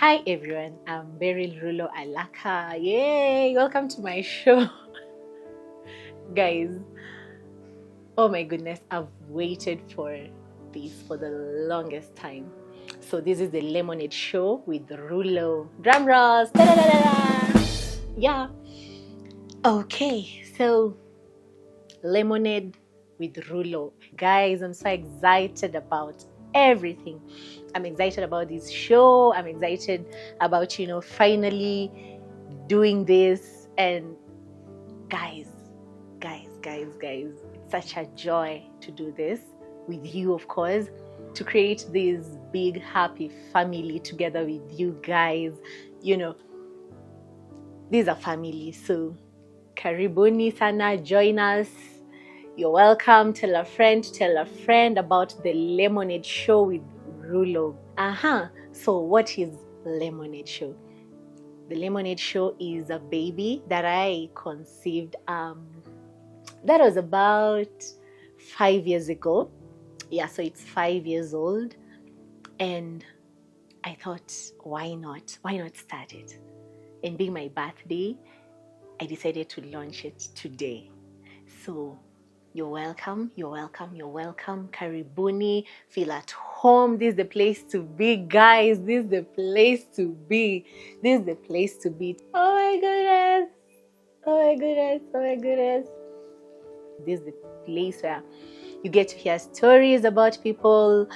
Hi everyone, I'm very Rulo Alaka. Yay! Welcome to my show. Guys, oh my goodness, I've waited for this for the longest time. So this is the Lemonade Show with Rulo. Drum rolls! Da-da-da-da-da. Yeah. Okay, so Lemonade with Rulo. Guys, I'm so excited about everything. I'm excited about this show. I'm excited about, finally doing this. And guys, it's such a joy to do this with you, of course, to create this big, happy family together with you guys. These are family. So, karibuni sana, join us. You're welcome. Tell a friend about the Lemonade Show with Rulo. So what is Lemonade Show? The Lemonade Show is a baby that I conceived. That was about 5 years ago. Yeah, so it's 5 years old. And I thought, why not? Why not start it? And being my birthday, I decided to launch it today. So you're welcome. Karibuni, feel at home. This is the place to be, guys. This is the place to be. Oh my goodness. This is the place where you get to hear stories about people,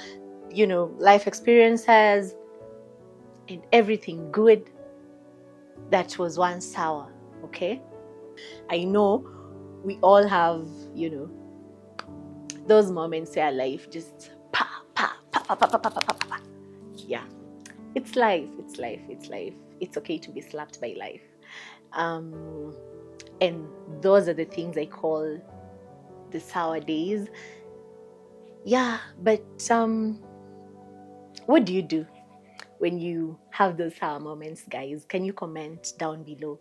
life experiences, and everything good that was once sour, okay? I know we all have, those moments where life just yeah. It's life. It's okay to be slapped by life. And those are the things I call the sour days. Yeah, but what do you do when you have those sour moments, guys? Can you comment down below?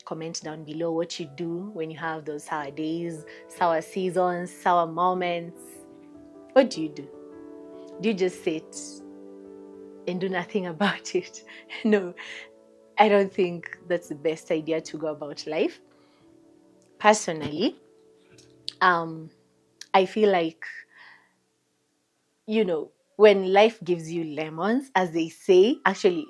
Comment down below what you do when you have those sour days, sour seasons, sour moments. What do you do? Do you just sit and do nothing about it? No, I don't think that's the best idea to go about life. Personally, I feel like, when life gives you lemons, as they say, actually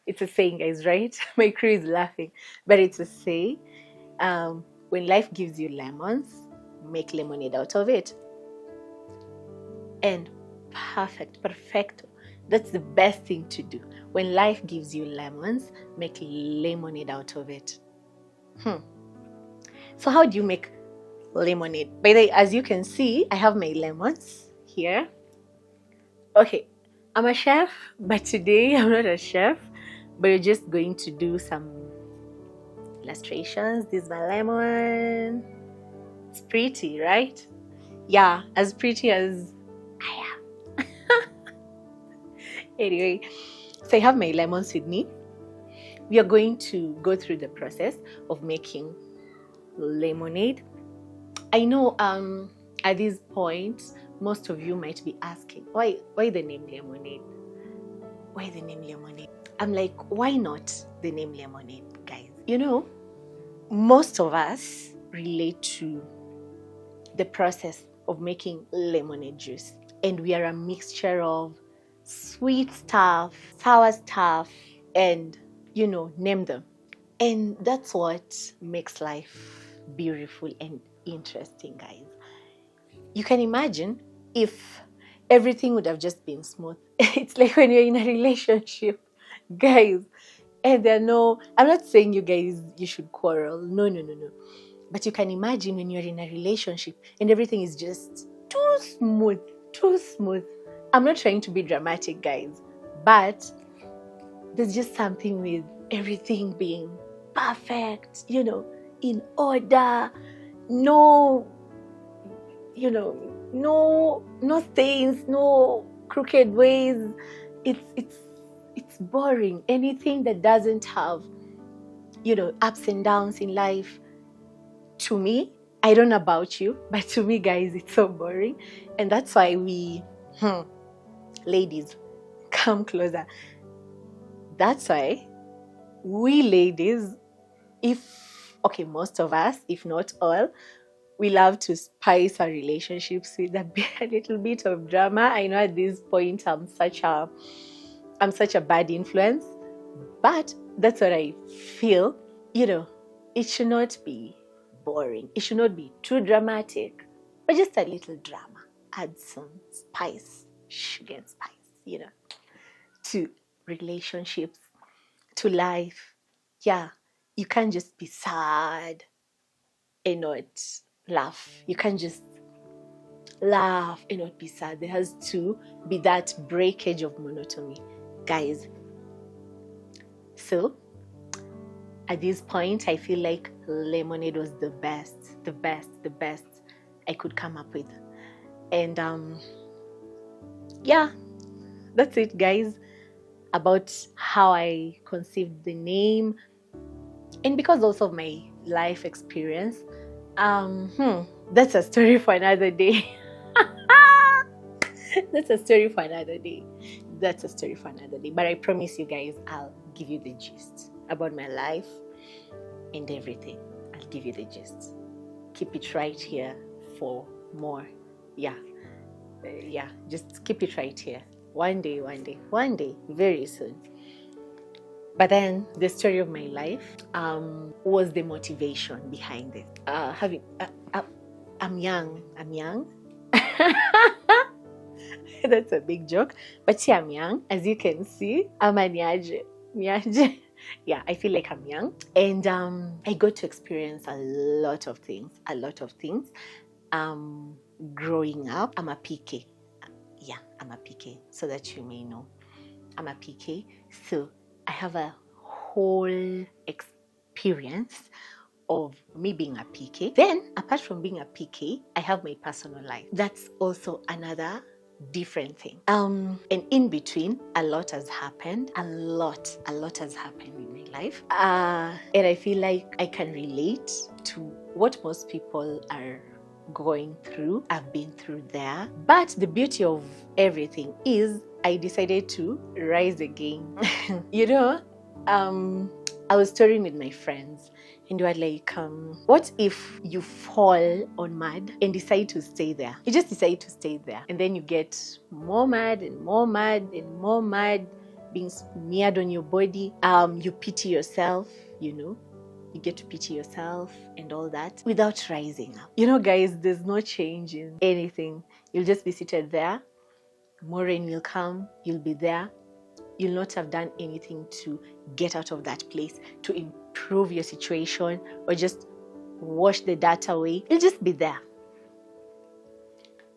it's a saying, guys, right? My crew is laughing, but it's a saying. When life gives you lemons, make lemonade out of it. And perfecto. That's the best thing to do. When life gives you lemons, make lemonade out of it. So how do you make lemonade? By the way, as you can see, I have my lemons here. Okay, I'm a chef, but today I'm not a chef. But you're just going to do some illustrations. This is my lemon. It's pretty, right? Yeah, as pretty as I am. Anyway, so I have my lemons with me. We are going to go through the process of making lemonade. I know at this point, most of you might be asking, why the name lemonade? Why the name lemonade? I'm like, why not the name lemonade, guys? Most of us relate to the process of making lemonade juice. And we are a mixture of sweet stuff, sour stuff, and, name them. And that's what makes life beautiful and interesting, guys. You can imagine if everything would have just been smooth. It's like when you're in a relationship, guys, and I'm not saying you guys, you should quarrel. No. But you can imagine when you're in a relationship and everything is just too smooth. I'm not trying to be dramatic, guys, but there's just something with everything being perfect, in order, no stains, no crooked ways. It's boring. Anything that doesn't have, ups and downs in life, to me, I don't know about you, but to me, guys, it's so boring. And that's why we, ladies, come closer. That's why we ladies, most of us, if not all, we love to spice our relationships with a little bit of drama. I know at this point I'm such a bad influence, but that's what I feel. It should not be boring. It should not be too dramatic, but just a little drama. Add some spice, sugar and spice, to relationships, to life. Yeah, you can't just be sad and not laugh. You can't just laugh and not be sad. There has to be that breakage of monotony, guys. So at this point, I feel like lemonade was the best I could come up with. And yeah, that's it, guys, about how I conceived the name. And because also of my life experience, that's a story for another day. That's a story for another day. But I promise you guys, I'll give you the gist about my life and everything. I'll give you the gist. Keep it right here for more. Yeah, just keep it right here. One day, very soon. But then the story of my life was the motivation behind it. I'm young. That's a big joke. But yeah, I'm young. As you can see, I'm a niaje. Yeah, I feel like I'm young. And I got to experience a lot of things. Growing up, I'm a PK. Yeah, I'm a PK, so that you may know. I'm a PK. So I have a whole experience of me being a PK. Then, apart from being a PK, I have my personal life. That's also another different thing. And in between, a lot has happened. A lot has happened in my life. And I feel like I can relate to what most people are going through. I've been through there. But the beauty of everything is I decided to rise again. I was touring with my friends and they were like, what if you fall on mud and decide to stay there? You just decide to stay there. And then you get more mud and more mud and more mud being smeared on your body. You pity yourself, You get to pity yourself and all that without rising up. Guys, there's no change in anything. You'll just be seated there. More rain will come. You'll be there. You'll not have done anything to get out of that place, to improve your situation, or just wash the dirt away. You'll just be there.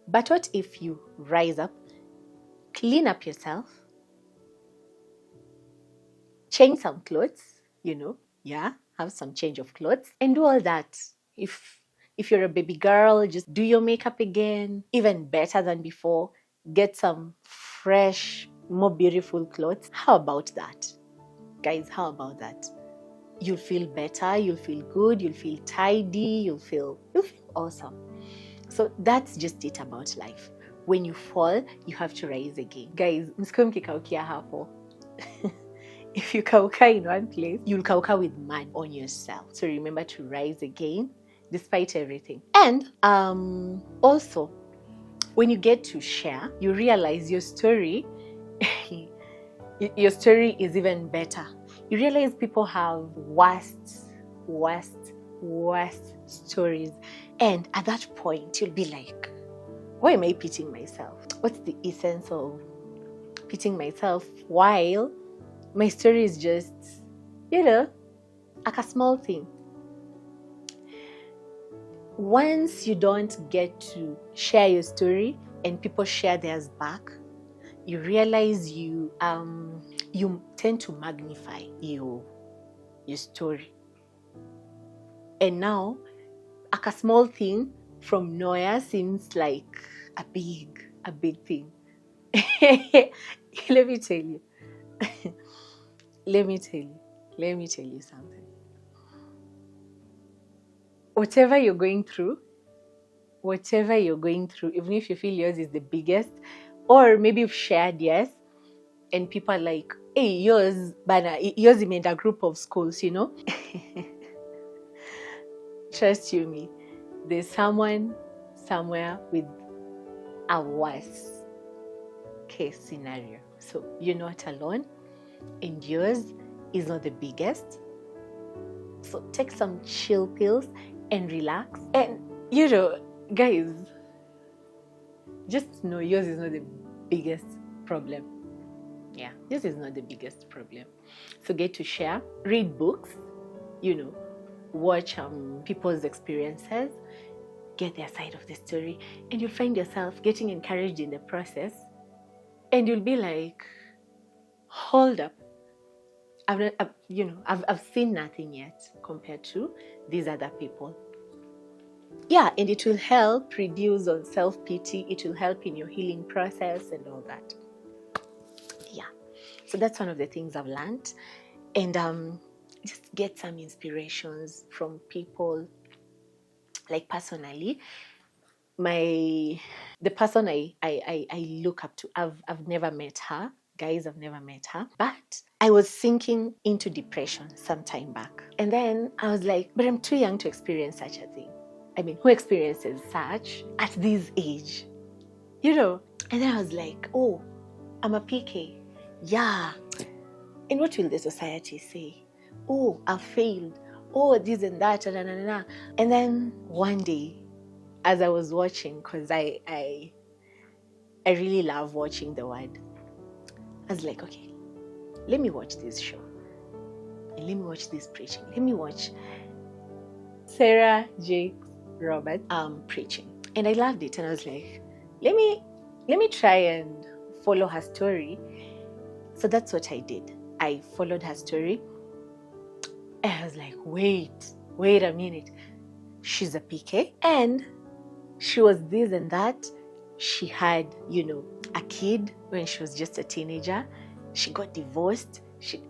But what if you rise up, clean up yourself, change some clothes, have some change of clothes, and do all that. If you're a baby girl, just do your makeup again, even better than before. Get some fresh, more beautiful clothes. How about that? Guys, how about that? You'll feel better, you'll feel good, you'll feel tidy, you'll feel awesome. So that's just it about life. When you fall, you have to rise again. Guys, msikuwe mkikaukia hapo. If you kauka in one place, you'll kauka with mud on yourself. So remember to rise again despite everything. And also, when you get to share, you realize your story is even better. You realize people have worst stories. And at that point, you'll be like, why am I pitying myself? What's the essence of pitying myself while my story is just, like a small thing? Once you don't get to share your story and people share theirs back, you realize you tend to magnify your story. And now, like a small thing from nowhere seems like a big thing. Let me tell you. Let me tell you something. Whatever you're going through, even if you feel yours is the biggest, or maybe you've shared yes, and people are like, Hey, yours, Bana, yours in a group of schools, you know? Trust you me, there's someone somewhere with a worse case scenario. So you're not alone, and yours is not the biggest. So take some chill pills and relax. And you know, guys, just know yours is not the biggest problem. Yeah, this is not the biggest problem. So get to share, read books, you know, watch people's experiences, get their side of the story, and you'll find yourself getting encouraged in the process. And you'll be like, hold up, I've seen nothing yet compared to these other people. Yeah, and it will help reduce on self-pity. It will help in your healing process and all that. Yeah, so that's one of the things I've learned. And just get some inspirations from people. Like personally, the person I look up to, I've never met her. Guys, I've never met her. But I was sinking into depression some time back. And then I was like, but I'm too young to experience such a thing. I mean, who experiences such at this age? You know? And then I was like, oh, I'm a PK. Yeah. And what will the society say? Oh, I failed. Oh, this and that. Da, da, da, da. And then one day, as I was watching, because I really love watching the Word, I was like, okay, let me watch this show. And let me watch this preaching. Let me watch Sarah Jakes Roberts preaching. And I loved it. And I was like, let me try and follow her story. So that's what I did. I followed her story. And I was like, wait a minute. She's a PK. And she was this and that. She had, a kid when she was just a teenager. She got divorced.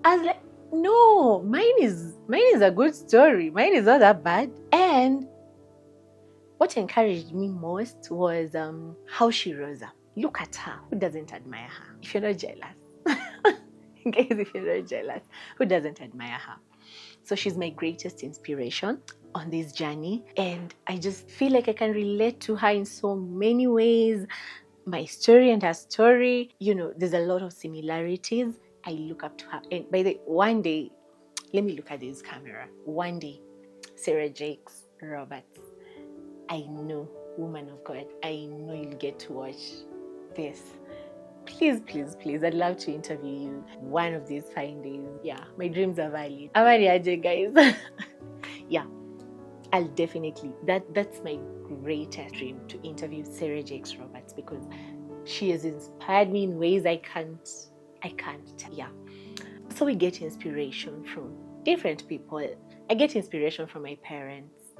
I was like, no, mine is a good story. Mine is not that bad. And what encouraged me most was how she rose up. Look at her. Who doesn't admire her? If you're not jealous. Guys, if you're not jealous, who doesn't admire her? So she's my greatest inspiration on this journey. And I just feel like I can relate to her in so many ways. My story and her story, there's a lot of similarities. I look up to her. And by the way, one day, let me look at this camera. One day, Sarah Jakes Roberts, I know, woman of God, I know you'll get to watch this. Please, please, please, I'd love to interview you one of these fine days. Yeah, my dreams are valid. Amariaje, guys. Yeah, I'll definitely, that's my greatest dream, to interview Sarah Jakes Roberts, because she has inspired me in ways I can't tell. Yeah. So we get inspiration from different people. I get inspiration from my parents.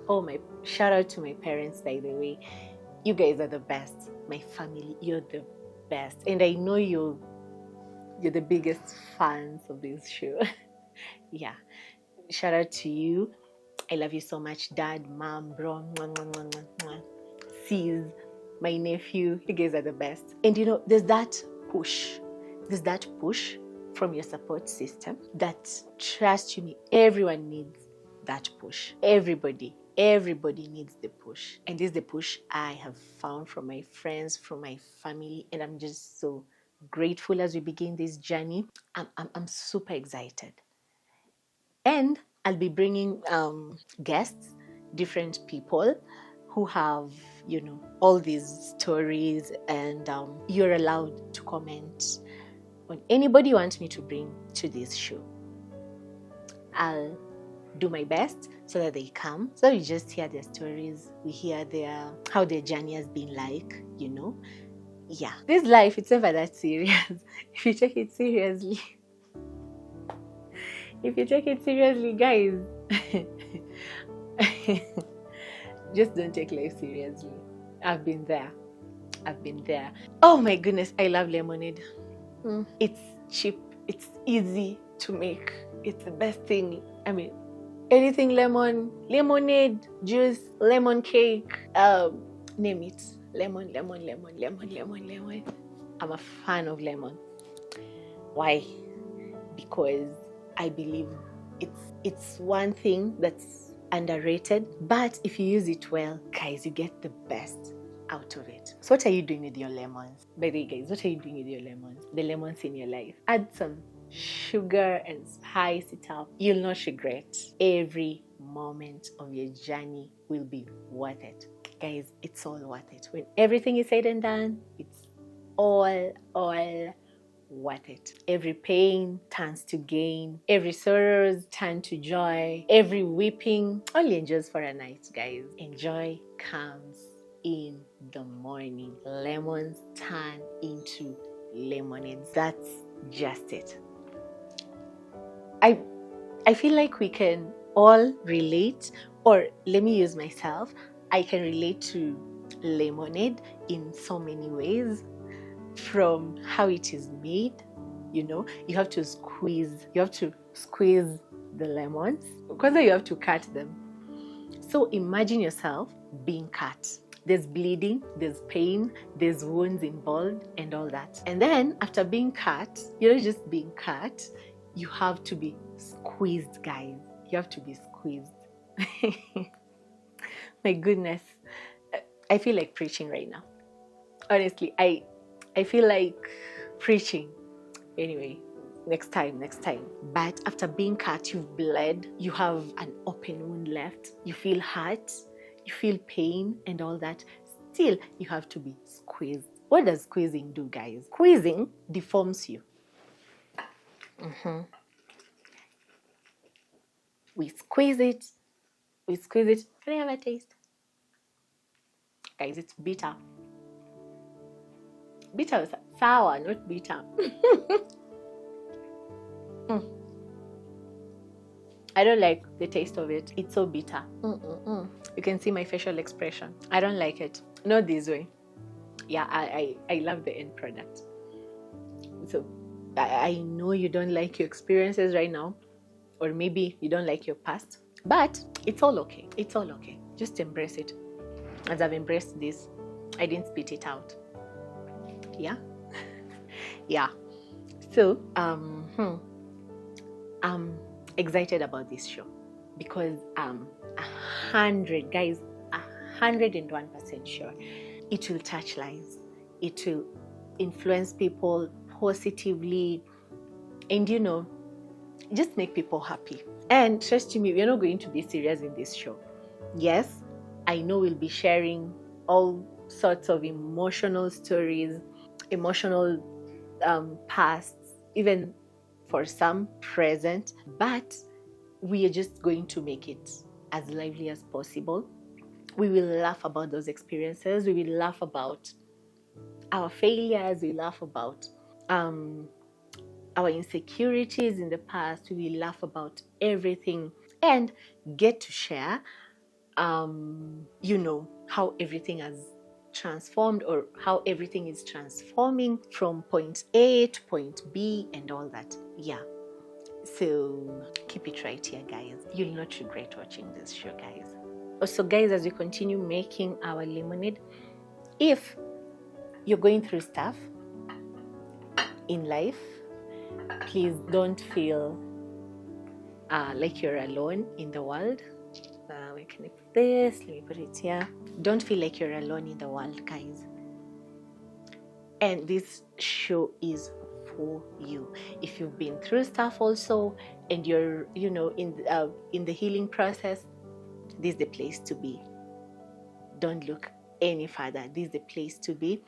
Oh, shout out to my parents, by the way. You guys are the best. My family, you're the best. And I know you're the biggest fans of this show. Yeah. Shout out to you. I love you so much, Dad, Mom, bro, Sis, my nephew. You guys are the best. And there's that push. There's that push from your support system that, trust you me, everyone needs that push. Everybody needs the push. And this is the push I have found from my friends, from my family, and I'm just so grateful as we begin this journey. I'm super excited. And I'll be bringing guests, different people who have, all these stories, and you're allowed to comment on anybody you want me to bring to this show. I'll do my best so that they come, so we just hear their stories, we hear how their journey has been like, Yeah, this life, it's never that serious. If you take it seriously, guys, just don't take life seriously. I've been there. Oh my goodness, I love lemonade. It's cheap, it's easy to make, it's the best thing. I mean, anything lemon, lemonade, juice, lemon cake, name it. Lemon. I'm a fan of lemon. Why? Because I believe it's one thing that's underrated, but if you use it well, guys, you get the best out of it. So what are you doing with your lemons? By the way, guys, what are you doing with your lemons? The lemons in your life. Add some sugar and spice it up. You'll not regret. Every moment of your journey will be worth it. Guys, it's all worth it. When everything is said and done, it's all worth it. Every pain turns to gain. Every sorrows turn to joy. Every weeping only endures for a night, guys. And joy comes in the morning. Lemons turn into lemonades. That's just it. I feel like we can all relate, or let me use myself. I can relate to lemonade in so many ways. From how it is made, you have to squeeze the lemons, because you have to cut them. So imagine yourself being cut. There's bleeding, there's pain, there's wounds involved and all that. And then after being cut, you're not just being cut, you have to be squeezed, guys. You have to be squeezed. My goodness, I feel like preaching right now. Honestly, I feel like preaching. Anyway, next time. But after being cut, you've bled, you have an open wound left, you feel hurt, you feel pain and all that. Still, you have to be squeezed. What does squeezing do, guys? Squeezing deforms you. We squeeze it. Can I have a taste? Guys, it's bitter. Bitter, sour, not bitter. I don't like the taste of it. It's so bitter. You can see my facial expression. I don't like it. Not this way. Yeah, I love the end product. So I know you don't like your experiences right now, or maybe you don't like your past, but it's all okay. It's all okay. Just embrace it. As I've embraced this, I didn't spit it out. Yeah. Yeah. So I'm excited about this show because I'm 101% sure it will touch lives. It will influence people positively, and just make people happy. And trust me, we're not going to be serious in this show. Yes, I know we'll be sharing all sorts of emotional stories, emotional pasts, even for some present, but we are just going to make it as lively as possible. We will laugh about those experiences. We will laugh about our failures. We laugh about our insecurities in the past. We will laugh about everything and get to share how everything has transformed, or how everything is transforming from point A to point B and all that. Yeah. So keep it right here, guys. You'll not regret watching this show, guys. Also, guys, as we continue making our lemonade, if you're going through stuff in life, please don't feel like you're alone in the world. Where can I put this? Let me put it here. Don't feel like you're alone in the world, guys. And this show is for you. If you've been through stuff also, and you're, in the healing process, this is the place to be. Don't look any further. This is the place to be.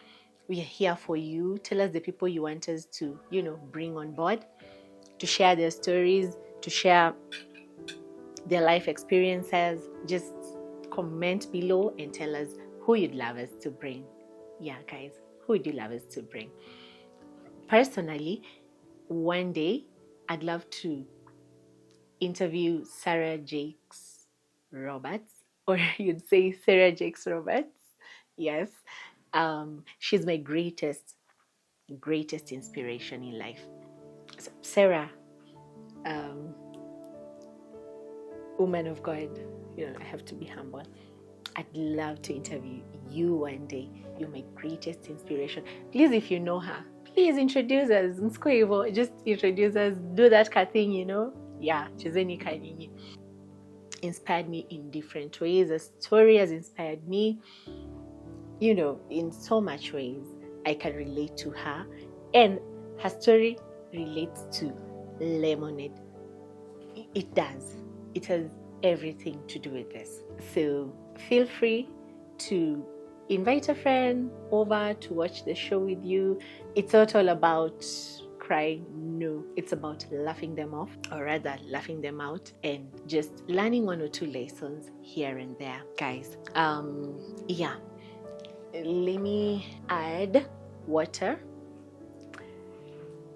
We are here for you. Tell us the people you want us to, bring on board, to share their stories, to share their life experiences. Just comment below and tell us who you'd love us to bring. Yeah, guys, who would you love us to bring? Personally, one day I'd love to interview Sarah Jakes Roberts, or you'd say Sarah Jakes Roberts. Yes. She's my greatest inspiration in life. So, Sarah, woman of God, I have to be humble. I'd love to interview you one day. You're my greatest inspiration. Please, if you know her, please introduce us. Just introduce us. Do that kind of thing, Yeah, chezeni kanini. Inspired me in different ways. The story has inspired me, in so much ways. I can relate to her, and her story relates to lemonade. It does. It has everything to do with this. So feel free to invite a friend over to watch the show with you. It's not all about crying. No, it's about laughing them off, or rather laughing them out, and just learning 1 or 2 lessons here and there, guys. Yeah, let me add water.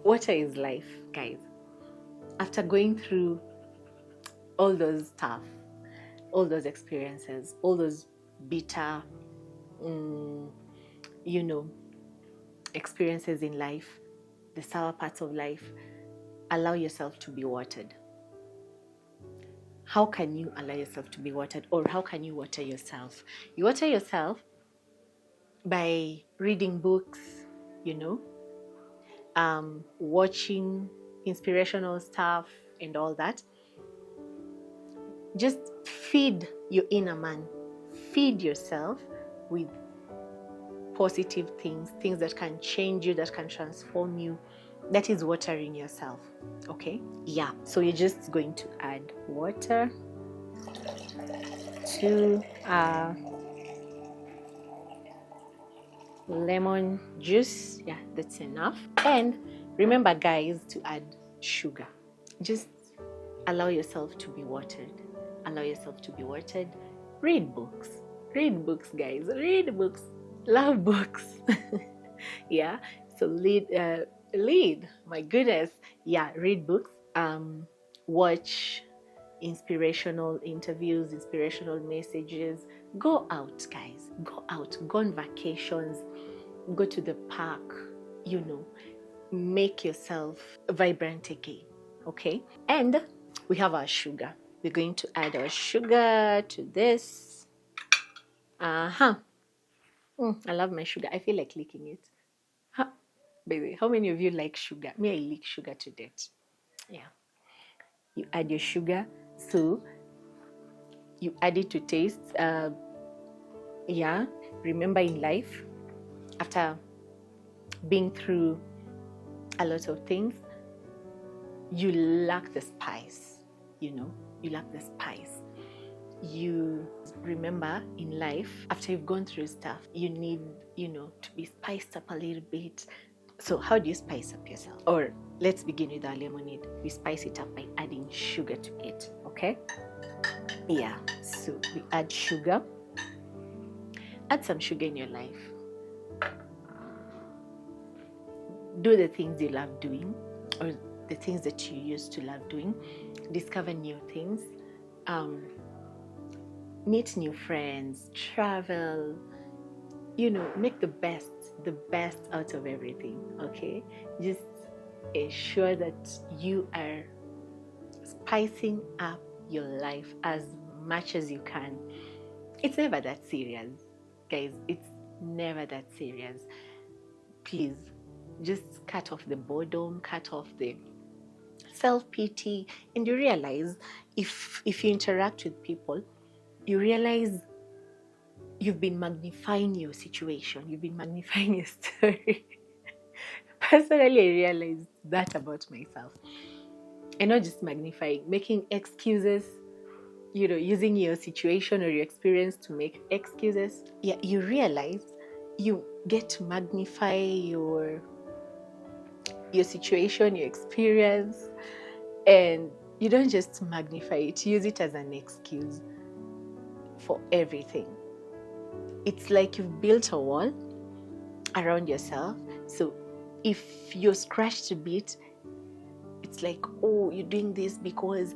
Water is life, guys. After going through all those stuff, all those experiences, all those bitter experiences in life, the sour parts of life, allow yourself to be watered. How can you allow yourself to be watered, or how can you water yourself? You water yourself by reading books, watching inspirational stuff and all that. Just feed your inner man. Feed yourself with positive things that can change you, that can transform you. That is watering yourself. Okay? Yeah. So you're just going to add water to lemon juice. Yeah, that's enough. And remember, guys, to add sugar. Just allow yourself to be watered. Allow yourself to be watered. Read books. Read books, guys. Read books. Love books. Yeah. So lead. My goodness. Yeah. Read books. Watch inspirational interviews, inspirational messages. Go out, guys. Go out. Go on vacations. Go to the park. Make yourself vibrant again. Okay. And we have our sugar. We're going to add our sugar to this. I love my sugar. I feel like licking it. Baby, how many of you like sugar? Me, I lick sugar to death. Yeah. You add your sugar. So you add it to taste. Yeah. Remember, in life, after being through a lot of things, you lack the spice. You lack the spice. You remember, in life, after you've gone through stuff, you need, to be spiced up a little bit. So how do you spice up yourself? Or let's begin with our lemonade. We spice it up by adding sugar to it. Okay? Yeah. So we add sugar. Add some sugar in your life. Do the things you love doing, or the things that you used to love doing. Discover new things. Meet new friends. Travel. Make the best out of everything. Okay? Just ensure that you are spicing up your life as much as you can. It's never that serious, guys. It's never that serious. Please, just cut off the boredom, cut off the self-pity, and you realize if you interact with people, you realize you've been magnifying your situation, you've been magnifying your story. Personally, I realized that about myself. And not just magnifying, making excuses, using your situation or your experience to make excuses. Yeah, you realize you get to magnify your situation, your experience, and you don't just magnify it, use it as an excuse for everything. It's like you've built a wall around yourself. So if you're scratched a bit, it's like, oh, you're doing this because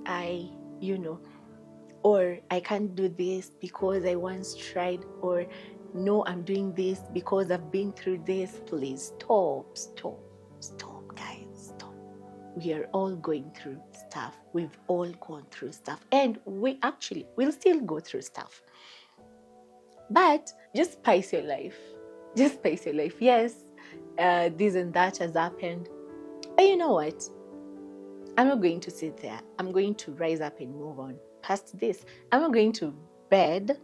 or I can't do this because I once tried, or no, I'm doing this because I've been through this. Please stop, guys, stop. We are all going through stuff. We've all gone through stuff, and we'll still go through stuff. But just spice your life. Just spice your life. Yes, this and that has happened. But you know what? I'm not going to sit there. I'm going to rise up and move on past this. I'm not going to bed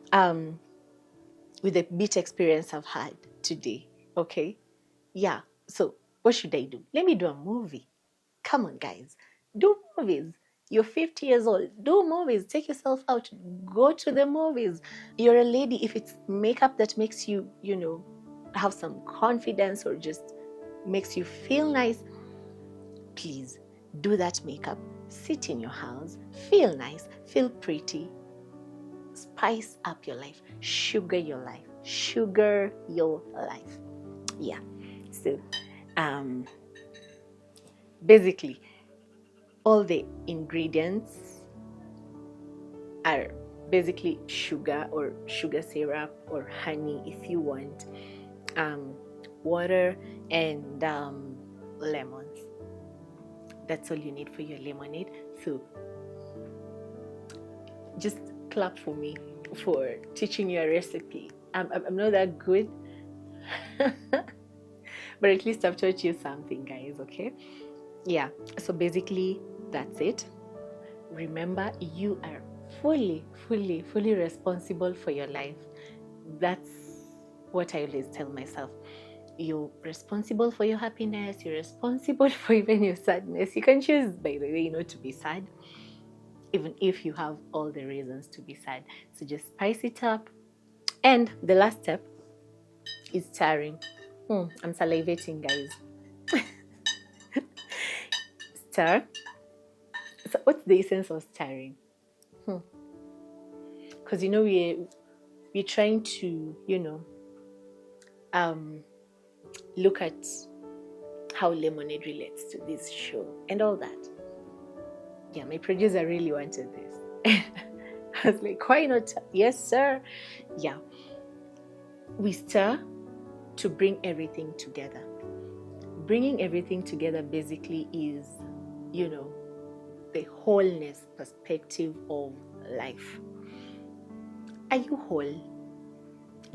with the bit experience I've had today. Okay? Yeah. So what should I do? Let me do a movie. Come on, guys. Do movies. You're 50 years old. Do movies. Take yourself out. Go to the movies. You're a lady. If it's makeup that makes you, have some confidence or just makes you feel nice, please do that makeup. Sit in your house. Feel nice. Feel pretty. Spice up your life. Sugar your life. Sugar your life. Yeah. So, basically, all the ingredients are basically sugar or sugar syrup or honey if you want, water and lemons. That's all you need for your lemonade. So just clap for me for teaching you a recipe. I'm not that good, but at least I've taught you something, guys. Okay? Yeah. So basically, that's it. Remember, you are fully responsible for your life. That's what I always tell myself. You're responsible for your happiness. You're responsible for even your sadness. You can choose, by the way, not to be sad, even if you have all the reasons to be sad. So just spice it up. And the last step is stirring. I'm salivating, guys. Stir. So what's the essence of stirring? Because we're trying to look at how lemonade relates to this show and all that. Yeah, my producer really wanted this. I was like, why not? Yes, sir. Yeah. We stir to bring everything together. Bringing everything together basically is, the wholeness perspective of life. Are you whole?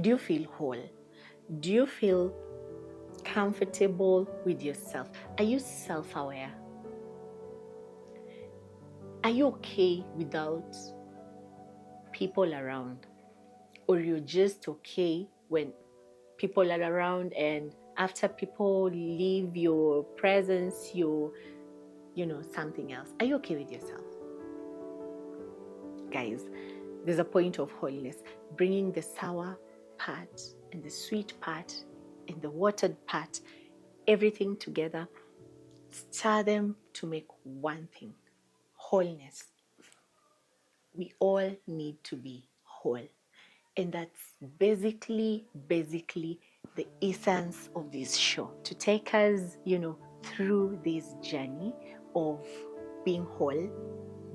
Do you feel whole? Do you feel comfortable with yourself? Are you self-aware? Are you okay without people around? Or you're just okay when people are around, and after people leave your presence, you're something else? Are you okay with yourself? Guys, there's a point of wholeness. Bringing the sour part and the sweet part and the watered part, everything together, stir them to make one thing: wholeness. We all need to be whole. And that's basically the essence of this show, to take us, through this journey of being whole,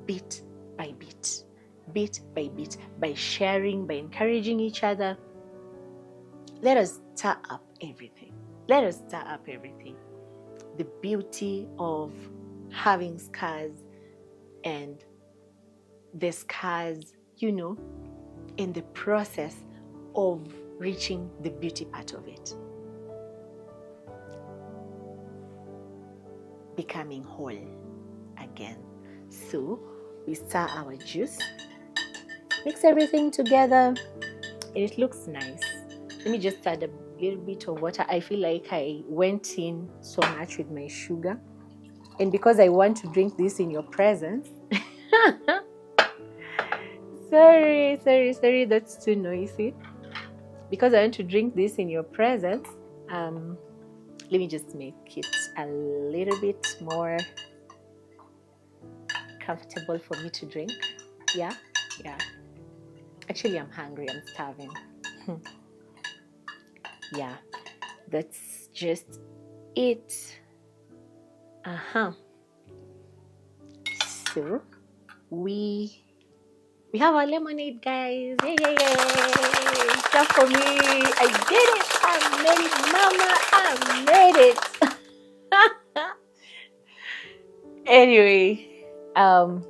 bit by bit, by sharing, by encouraging each other. Let us stir up everything. The beauty of having scars, and the scars, in the process of reaching the beauty part of it. Becoming whole again. So we stir our juice, mix everything together, and it looks nice. Let me just add a little bit of water. I feel like I went in so much with my sugar, and because I want to drink this in your presence. Sorry, that's too noisy. Because I want to drink this in your presence, let me just make it a little bit more comfortable for me to drink. Yeah. Actually, I'm hungry. I'm starving. Yeah, that's just it. So we have our lemonade, guys. Yay! Clap for me. I did it. I made it, mama. I made it. Anyway,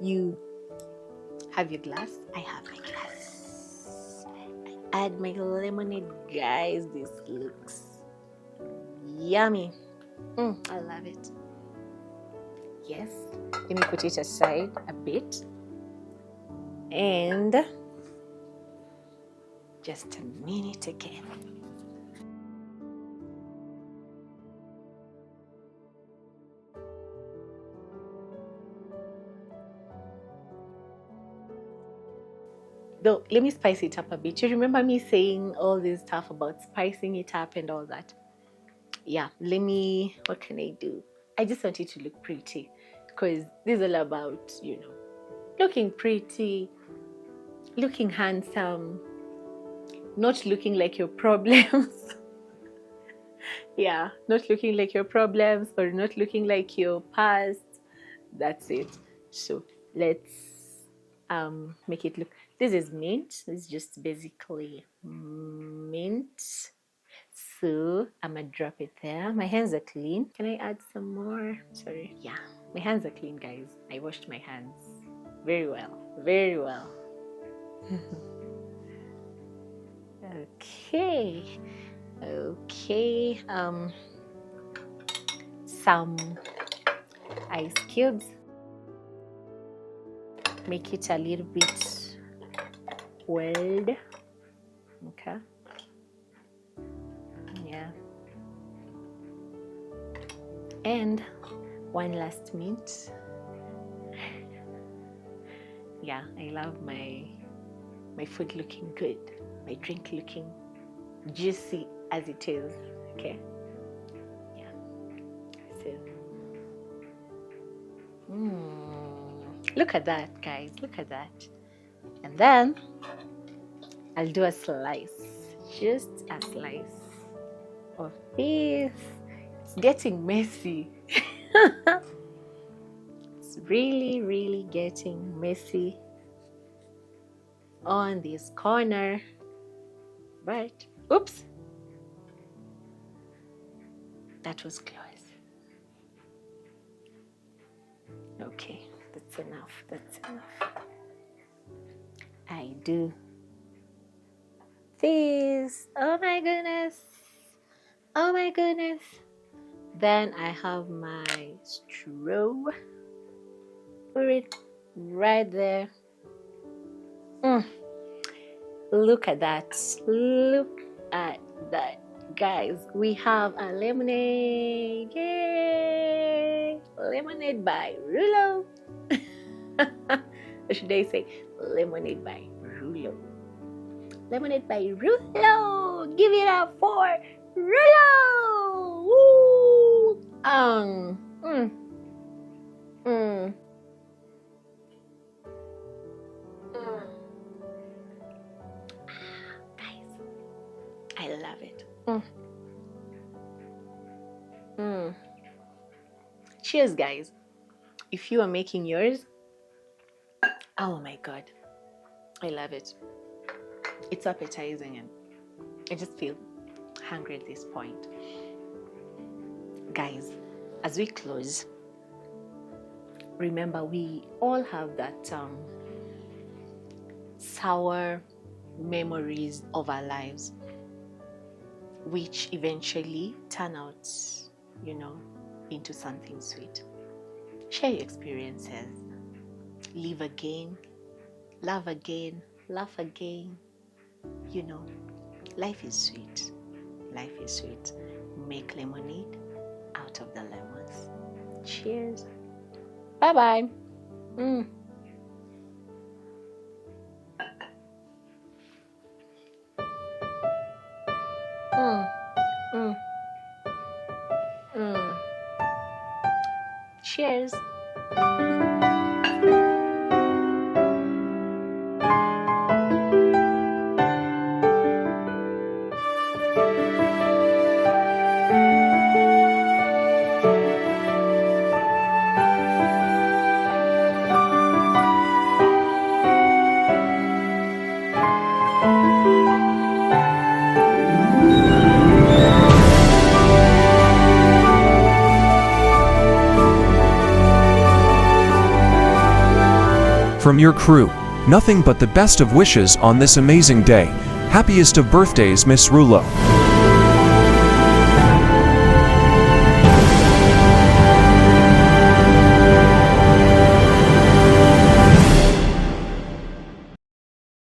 you have your glass. I have my glass. I add my lemonade, guys. This looks yummy. I love it. Yes, let me put it aside a bit. And just a minute again. Though, let me spice it up a bit. You remember me saying all this stuff about spicing it up and all that? Yeah, what can I do? I just want it to look pretty, because this is all about, looking pretty, looking handsome, not looking like your problems. Yeah, not looking like your problems or not looking like your past. That's it. So let's make it look. This is mint. This is just basically mint. So I'm gonna drop it there. My hands are clean. Can I add some more? Sorry. Yeah, my hands are clean, guys. I washed my hands very well. Very well. Okay. Some ice cubes. Make it a little bit cold. Okay. Yeah. And one last mint. Yeah, I love my food looking good, my drink looking juicy as it is. Okay. Yeah. So look at that, guys. Look at that. And then I'll do a slice, just a slice of this. It's getting messy. It's really, really getting messy on this corner. But, oops, that was close. Okay, that's enough. That's enough. I do this. Oh my goodness. Oh my goodness. Then I have my straw. Put it right there. Look at that. Look at that. Guys, we have a lemonade. Yay! Lemonade by Rulo. Or should I say lemonade by Rulo? Lemonade by Rulo. Give it up for Rulo. Woo! Guys, I love it. Cheers, guys. If you are making yours, oh my god, I love it. It's appetizing and I just feel hungry at this point. Guys, as we close, remember we all have that sour memories of our lives, which eventually turn out, into something sweet. Share your experiences. Live again, love again, laugh again. Life is sweet. Life is sweet. Make lemonade out of the lemons. Cheers. Bye-bye. Cheers. From your crew, nothing but the best of wishes on this amazing day. Happiest of birthdays, Miss Rulo.